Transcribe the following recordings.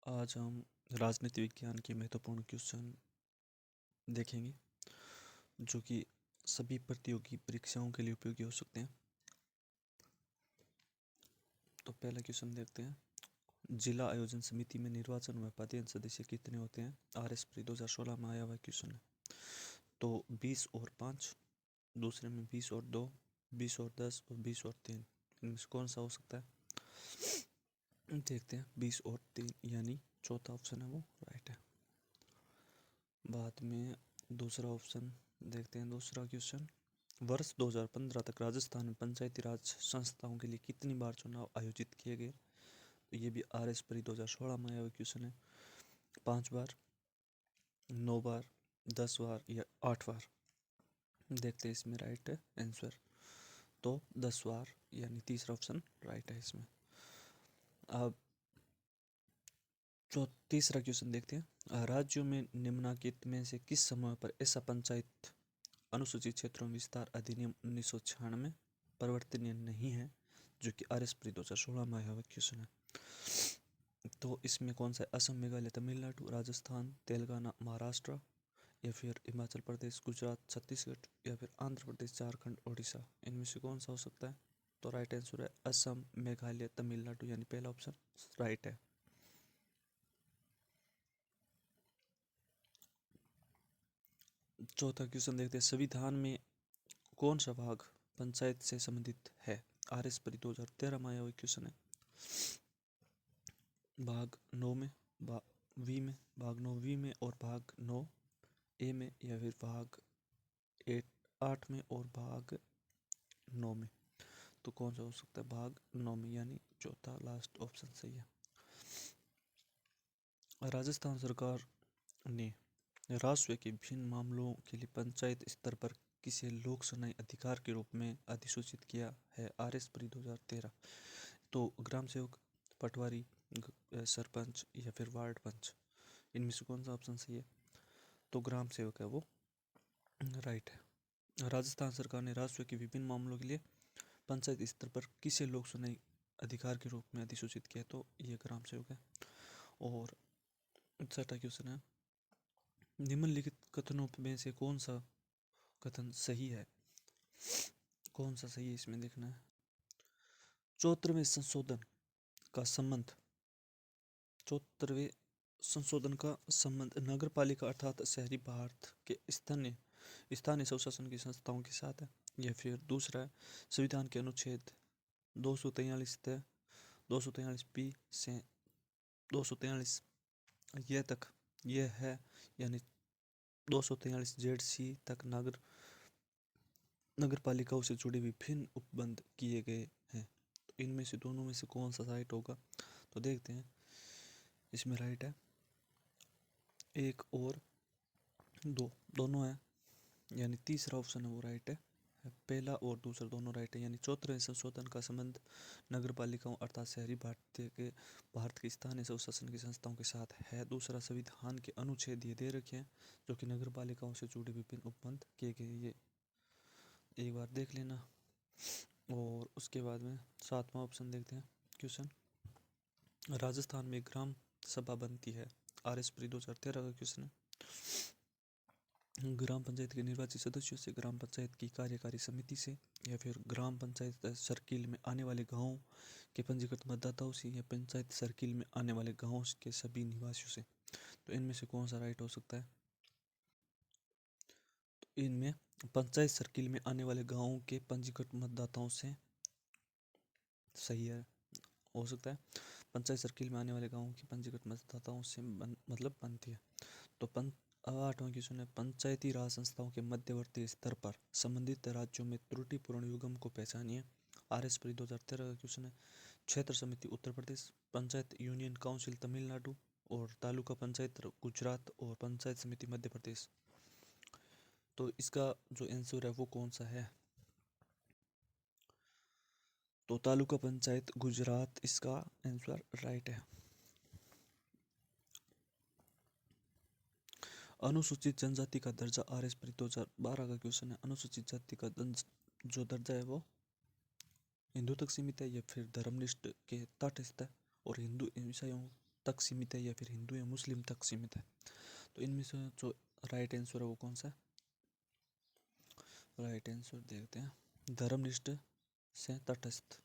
आज हम राजनीति विज्ञान के महत्वपूर्ण क्वेश्चन देखेंगे जो कि सभी प्रतियोगी परीक्षाओं के लिए उपयोगी हो सकते हैं। तो पहला क्वेश्चन देखते हैं। जिला आयोजन समिति में निर्वाचन में पदेन सदस्य कितने होते हैं? RS 2016 में आया हुआ क्वेश्चन है। तो 20 और 5, दूसरे में 20 और 2, 20 और 10 और 20 और 3। इनमें से कौन सा हो सकता है? देखते हैं। 20 और 3 यानी चौथा ऑप्शन है वो राइट है। बाद में दूसरा ऑप्शन देखते हैं। दूसरा क्वेश्चन, वर्ष 2015 तक राजस्थान में पंचायती राज संस्थाओं के लिए कितनी बार चुनाव आयोजित किए गए? तो ये भी RS 2016 में आया हुआ क्वेश्चन है। 5 बार, 9 बार, 10 बार या 8 बार। देखते हैं इसमें राइट है आंसर। तो 10 बार यानी तीसरा ऑप्शन राइट है इसमें। अब तीसरा क्वेश्चन देखते हैं। राज्यों में निम्नलिखित में से किस समय पर ऐसा पंचायत अनुसूचित क्षेत्रों में विस्तार अधिनियम 1996 परिवर्तनीय नहीं है, जो कि RS 2016 में आया हुआ क्वेश्चन है? तो इसमें कौन सा? असम, मेघालय, तमिलनाडु, राजस्थान, तेलंगाना, महाराष्ट्र या फिर हिमाचल प्रदेश, गुजरात, छत्तीसगढ़ या फिर आंध्र प्रदेश, झारखंड, उड़ीसा। इनमें से कौन सा हो सकता है? तो राइट आंसर है असम, मेघालय, तमिलनाडु यानी पहला ऑप्शन राइट है। चौथा क्वेश्चन देखते हैं। संविधान में कौन सा भाग पंचायत से संबंधित है? RS 2013 में आया हुआ क्वेश्चन है। भाग 9 में, वी में, भाग 9 वी में और भाग 9 ए में या फिर भाग 8 में और भाग 9 में। तो कौन सा हो सकता है? भाग 9 में यानी चौथा लास्ट ऑप्शन सही है। राजस्थान सरकार ने राष्ट्र के विभिन्न मामलों के लिए पंचायत स्तर पर किसे लोक सुनवाई अधिकार के रूप में अधिसूचित किया है? RS 2013। तो ग्राम सेवक, पटवारी, सरपंच या फिर वार्ड पंच। इनमें से कौन सा ऑप्शन सही है? तो ग्राम सेवक है वो राइट है। राजस्थान सरकार ने राष्ट्र के विभिन्न मामलों के लिए पंचायत स्तर पर किसे लोक सुनवाई अधिकार के रूप में अधिसूचित किया? तो ये ग्राम सेवक है। और छठा क्वेश्चन है। निम्नलिखित कथनों में से कौन सा कथन सही है? कौन सा सही है इसमें देखना है। 74वें संशोधन का संबंध 74वें संशोधन का संबंध नगर पालिका अर्थात शहरी भारत के स्थानीय स्वशासन की संस्थाओं के साथ है। या फिर दूसरा है, संविधान के अनुच्छेद 243 से 243 ये तक यह है, यानी 243 ZC तक नगर पालिकाओं से जुड़े विभिन्न उपबंध किए गए हैं। तो इनमें से दोनों में से कौन सा राइट होगा? तो देखते हैं। इसमें राइट है 1 और 2 दोनों है, यानी तीसरा ऑप्शन है वो राइट है। पहला और दूसरा दोनों राइट है, यानी 74वें संशोधन का संबंध नगर पालिकाओं अर्थात शहरी भारत के स्थानीय स्वशासन की संस्थाओं के साथ है। दूसरा, संविधान के अनुच्छेद ये दे रखे हैं जो कि नगर पालिकाओं से जुड़े विभिन्न उपबंध किए गए। ये एक बार देख लेना। और उसके बाद में 7वां ऑप्शन देखते हैं। क्वेश्चन, राजस्थान में ग्राम सभा बनती है। RS 2013 का क्वेश्चन है। ग्राम पंचायत के निर्वाचित सदस्यों से, ग्राम पंचायत की कार्यकारी समिति से या फिर ग्राम पंचायत सर्किल में आने वाले गांवों के पंजीकृत मतदाताओं से या पंचायत सर्किल में आने वाले गांवों के सभी निवासियों से। तो इनमें से कौन सा राइट हो सकता है? तो इनमें पंचायत सर्किल में आने वाले गांवों के पंजीकृत मतदाताओं से सही है, हो सकता है। पंचायत सर्किल में आने वाले गांवों की पंजीकृत मतदाताओं से मतलब बनती है। तो 8वां क्वेश्चन है। पंचायती राज संस्थाओं के मध्यवर्ती स्तर पर संबंधित राज्यों में त्रुटिपूर्ण युग्म को पहचानिए। RS 2013 का क्वेश्चन है। क्षेत्र समिति उत्तर प्रदेश, पंचायत यूनियन काउंसिल तमिलनाडु और तालुका पंचायत गुजरात और पंचायत समिति मध्य प्रदेश। तो इसका जो आंसर है वो कौन सा है? तो तालुका पंचायत गुजरात इसका आंसर राइट है। अनुसूचित जनजाति का दर्जा RS 2012 का क्वेश्चन है। अनुसूचित जाति का जो दर्जा है वो हिंदू तक सीमित है या फिर धर्मनिष्ठ के तटस्थ है और हिंदू ईसाइयों तक सीमित है या फिर हिंदू या मुस्लिम तक सीमित है। तो इनमें से जो राइट आंसर है वो कौन सा है? राइट आंसर देखते हैं, धर्मनिष्ठ से तटस्थ।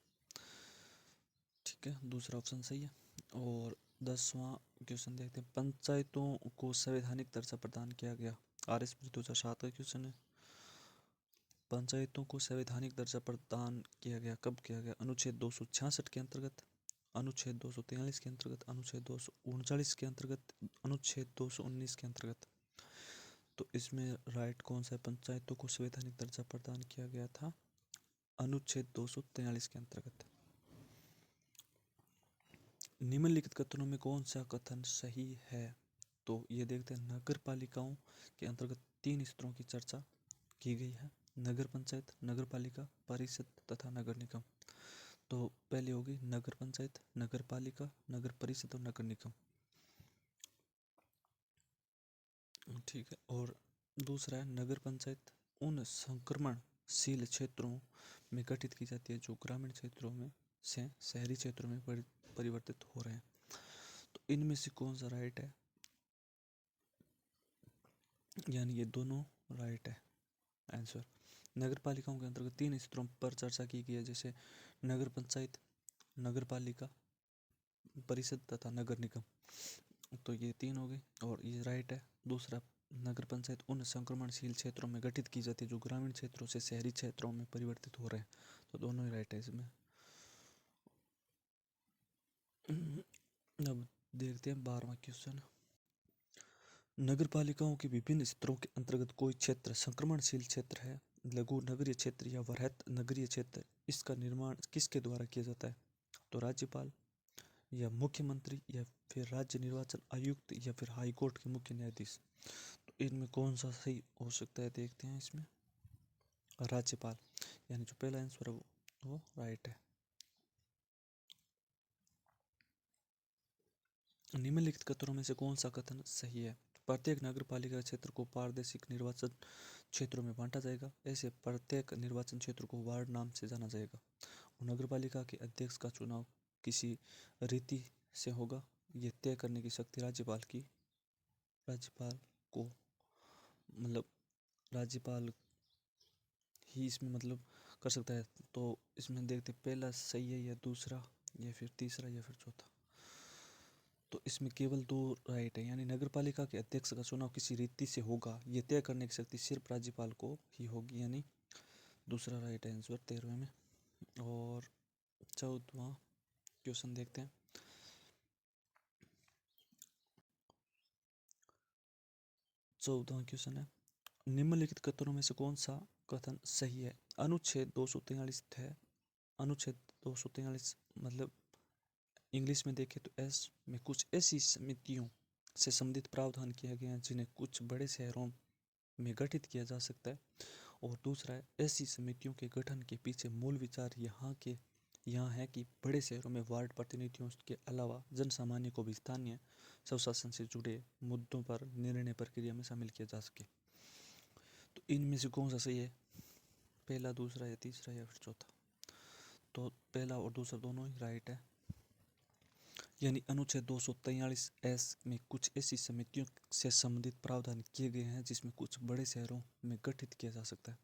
ठीक है, दूसरा ऑप्शन सही है। और 10वां क्वेश्चन देखते हैं, पंचायतों को संवैधानिक दर्जा प्रदान किया गया। RS 2007 का क्वेश्चन है। पंचायतों को संवैधानिक दर्जा प्रदान किया गया, कब किया गया? अनुच्छेद 266 के अंतर्गत, अनुच्छेद 243 के अंतर्गत, अनुच्छेद 239 के अंतर्गत, अनुच्छेद 219 के अंतर्गत। तो इसमें राइट कौन सा है? पंचायतों को संवैधानिक दर्जा प्रदान किया गया था अनुच्छेद 243 के अंतर्गत। निम्नलिखित कथनों में कौन सा कथन सही है? तो ये देखते हैं, नगर पालिकाओं के अंतर्गत 3 स्तरों की चर्चा की गई है, नगर पंचायत, नगर पालिका, परिषद तथा नगर निगम। तो पहले होगी नगर पंचायत, नगर पालिका, नगर परिषद और नगर निगम। ठीक है, और दूसरा है नगर पंचायत उन संक्रमणशील क्षेत्रों में गठित की जाती है जो ग्रामीण क्षेत्रों में से शहरी क्षेत्रों में परिवर्तित हो रहे हैं। तो इनमें से कौन सा राइट है? यानी ये दोनों राइट है आंसर। नगर पालिकाओं के अंतर्गत 3 स्तरों पर चर्चा की गई है, जैसे नगर पंचायत, नगर पालिका, परिषद तथा नगर निगम। तो ये 3 हो गए और ये राइट है। दूसरा, नगर पंचायत उन संक्रमणशील क्षेत्रों में गठित की जाती है जो ग्रामीण क्षेत्रों से शहरी क्षेत्रों में परिवर्तित हो रहे हैं। तो दोनों ही राइट है इसमें। अब देखते हैं 12वां क्वेश्चन। नगर पालिकाओं के विभिन्न स्तरों के अंतर्गत कोई क्षेत्र संक्रमणशील क्षेत्र है, लघु नगरीय क्षेत्र या वृहत नगरीय क्षेत्र, इसका निर्माण किसके द्वारा किया जाता है? तो राज्यपाल या मुख्यमंत्री या फिर राज्य निर्वाचन आयुक्त या फिर हाईकोर्ट के मुख्य न्यायाधीश। तो इनमें कौन सा सही हो सकता है? देखते हैं इसमें, राज्यपाल, यानी जो पहला आंसर है वो राइट है। निम्नलिखित कथनों में से कौन सा कथन सही है? प्रत्येक नगर पालिका क्षेत्र को पारदर्शिक निर्वाचन क्षेत्रों में बांटा जाएगा। ऐसे प्रत्येक निर्वाचन क्षेत्र को वार्ड नाम से जाना जाएगा। और नगर पालिका के अध्यक्ष का चुनाव किसी रीति से होगा, ये तय करने की शक्ति राज्यपाल को मतलब राज्यपाल ही इसमें मतलब कर सकता है। तो इसमें देखते पहला सही है या दूसरा या फिर तीसरा या फिर चौथा। तो इसमें केवल 2 राइट है, यानी नगर पालिका के अध्यक्ष का चुनाव किसी रीति से होगा, ये तय करने की शक्ति सिर्फ राज्यपाल को ही होगी, यानी दूसरा राइट आंसर 13वें में। और 14वां क्वेश्चन देखते हैं। 14वां क्वेश्चन है, निम्नलिखित कथनों में से कौन सा कथन सही है? अनुच्छेद 243 है, अनुच्छेद 243 मतलब इंग्लिश में देखें तो एस में कुछ ऐसी समितियों से संबंधित प्रावधान किया गया है जिन्हें कुछ बड़े शहरों में गठित किया जा सकता है। और दूसरा है, ऐसी समितियों के गठन के पीछे मूल विचार यहाँ है कि बड़े शहरों में वार्ड प्रतिनिधियों के अलावा जन सामान्य को भी स्थानीय स्वशासन से जुड़े मुद्दों पर निर्णय प्रक्रिया में शामिल किया जा सके। तो इनमें से कौन सा सही है? पहला, दूसरा या तीसरा या फिर चौथा? तो पहला और दूसरा दोनों ही राइट है, यानी अनुच्छेद 243 एस में कुछ ऐसी समितियों से संबंधित प्रावधान किए गए हैं जिसमें कुछ बड़े शहरों में गठित किया जा सकता है।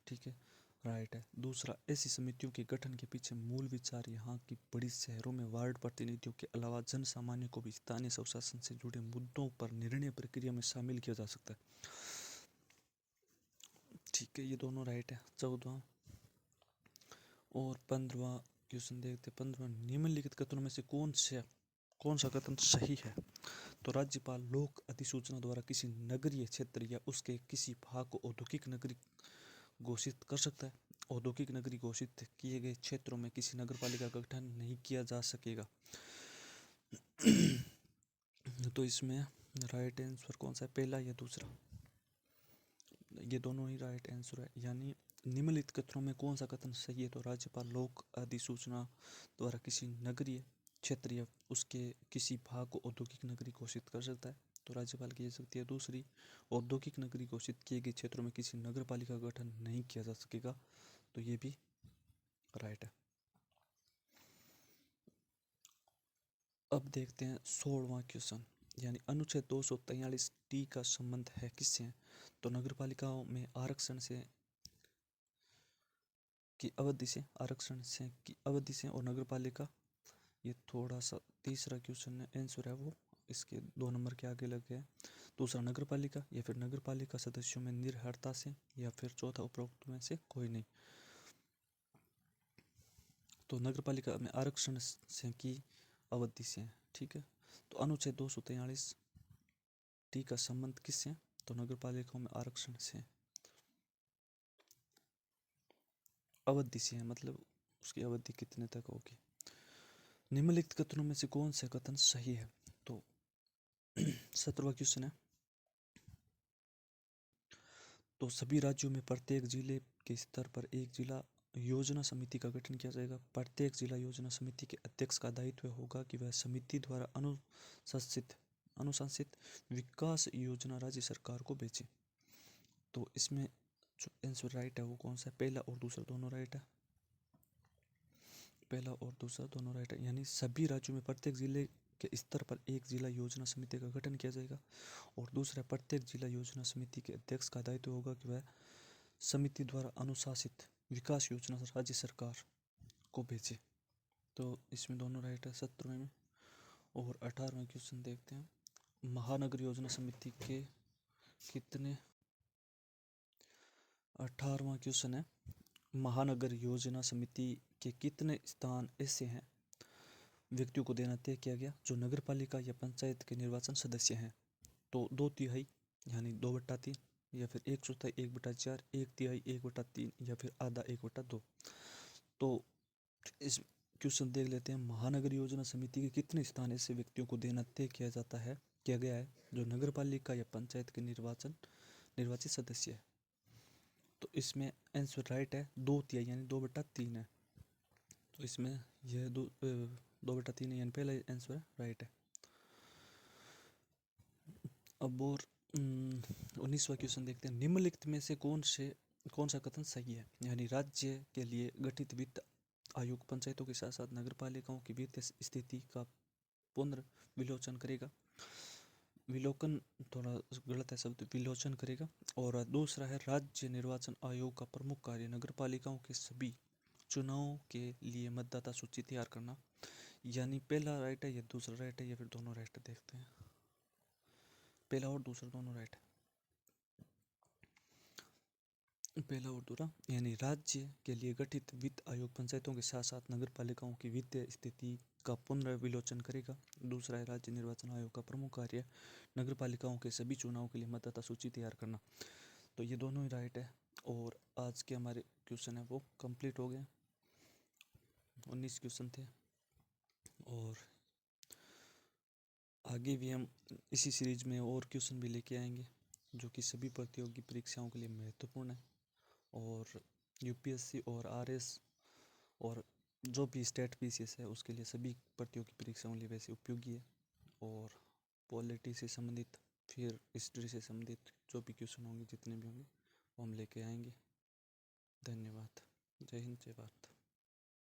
ठीक है, राइट है। दूसरा, ऐसी समितियों के गठन के पीछे मूल विचार यहाँ की बड़ी शहरों में वार्ड प्रतिनिधियों के अलावा जन सामान्य को भी स्थानीय स्वशासन से जुड़े मुद्दों पर निर्णय प्रक्रिया में शामिल किया जा सकता है। ठीक है, ये दोनों राइट है। 14वां और 15वां क्वेश्चन देखते हैं। 15वां, निम्नलिखित कथनों में से कौन सा कथन सही है? तो राज्यपाल लोक अधिसूचना द्वारा किसी नगरीय क्षेत्र या उसके किसी भाग को औद्योगिक नगरी घोषित कर सकता है। औद्योगिक नगरी घोषित किए गए क्षेत्रों में किसी नगर पालिका का गठन नहीं किया जा सकेगा। तो इसमें राइट आंसर कौन सा है, पहला या दूसरा? ये दोनों ही राइट आंसर है, यानी निम्नलिखित कथनों में कौन सा कथन सही है? तो राज्यपाल लोक अधिसूचना द्वारा किसी नगरीय क्षेत्र या उसके किसी भाग को औद्योगिक नगरी घोषित कर सकता है। तो राज्यपाल की शक्ति है दूसरी, औद्योगिक नगरी घोषित किए गए क्षेत्रों में किसी नगर पालिका का गठन नहीं किया जा सकेगा। तो ये भी राइट है। अब देखते हैं 16वां क्वेश्चन, यानी अनुच्छेद 243 टी का संबंध है किससे? तो नगरपालिकाओं में आरक्षण से की अवधि से, आरक्षण से की अवधि से और नगरपालिका, ये थोड़ा सा तीसरा क्वेश्चन है, आंसर है वो इसके 2 नंबर के आगे लग गया है। दूसरा नगरपालिका या फिर नगरपालिका सदस्यों में निर्भरता से, या फिर चौथा उपरोक्त में से कोई नहीं। तो नगरपालिका में आरक्षण से की अवधि से है, ठीक है। तो अनुच्छेद 243 टी का संबंध किससे? तो नगरपालिकाओं में आरक्षण से, अवधि से है, मतलब उसकी अवधि कितने तक होगी। निम्नलिखित कथनों में से कौन सा कथन सही है? तो 17वां क्वेश्चन है, तो सभी राज्यों में प्रत्येक जिले के स्तर पर एक जिला योजना समिति का गठन किया जाएगा। प्रत्येक जिला योजना समिति के अध्यक्ष का दायित्व होगा कि वह समिति द्वारा अनुशंसित विकास योजना राज्य सरकार को भेजे। तो इसमें जो आंसर राइट है वो कौन सा है? पहला और दूसरा दोनों राइट है, पहला और दूसरा दोनों राइट है, यानी सभी राज्यों में प्रत्येक जिले के स्तर पर एक जिला योजना समिति का गठन किया जाएगा। और दूसरा, प्रत्येक जिला योजना समिति के अध्यक्ष का दायित्व होगा कि वह समिति द्वारा अनुशासित विकास योजना राज्य सरकार को भेजे। तो इसमें दोनों राइट है 17वें में। और 18वां क्वेश्चन देखते हैं, महानगर योजना समिति के कितने, 18वां क्वेश्चन है, महानगर योजना समिति के कितने स्थान ऐसे हैं व्यक्तियों को देना तय किया गया जो नगरपालिका या पंचायत के निर्वाचन सदस्य हैं? तो 2/3 यानी 2/3, या फिर 1/4 1/4, 1/3 1/3, या फिर आधा 1/2। तो इस क्वेश्चन देख लेते हैं, महानगर योजना समिति के कितने स्थान ऐसे व्यक्तियों को देना तय किया गया है जो नगरपालिका या पंचायत के निर्वाचित सदस्य है? तो इसमें आंसर राइट है 2/3 यानी 2/3 है। तो इसमें यह 2/3 है, यानी पहला आंसर राइट है। अब और 19वां क्वेश्चन देखते हैं, निम्नलिखित में से कौन सा कथन सही है? यानी राज्य के लिए गठित वित्त आयोग पंचायतों के साथ साथ नगरपालिकाओं की वित्तीय स्थिति का पुनर्विलोकन करेगा। विलोकन थोड़ा गलत है शब्द, विलोचन करेगा। और दूसरा है, राज्य निर्वाचन आयोग का प्रमुख कार्य नगरपालिकाओं के सभी चुनावों के लिए मतदाता सूची तैयार करना। यानी पहला राइट है या दूसरा राइट है, या फिर दोनों राइट है? देखते हैं, पहला और दूसरा दोनों राइट है, पहला और दूसरा, यानी राज्य के लिए गठित वित्त आयोग पंचायतों के साथ साथ नगरपालिकाओं की वित्तीय स्थिति का पुनर्विलोचन करेगा। दूसरा है, राज्य निर्वाचन आयोग का प्रमुख कार्य नगरपालिकाओं के सभी चुनावों के लिए मतदाता सूची तैयार करना। तो ये दोनों ही राइट है। और आज के हमारे क्वेश्चन है वो कंप्लीट हो गए, 19 क्वेश्चन थे। और आगे भी हम इसी सीरीज में और क्वेश्चन भी लेके आएंगे जो कि सभी प्रतियोगी परीक्षाओं के लिए महत्वपूर्ण है। और यूपीएससी और आरएस और जो भी स्टेट पीसीएस है उसके लिए सभी प्रतियोगी परीक्षाओं के लिए वैसे उपयोगी है। और पॉलिटी से संबंधित, फिर हिस्ट्री से संबंधित जो भी क्वेश्चन होंगे, जितने भी होंगे, वो हम लेके आएंगे। धन्यवाद। जय हिंद, जय भारत।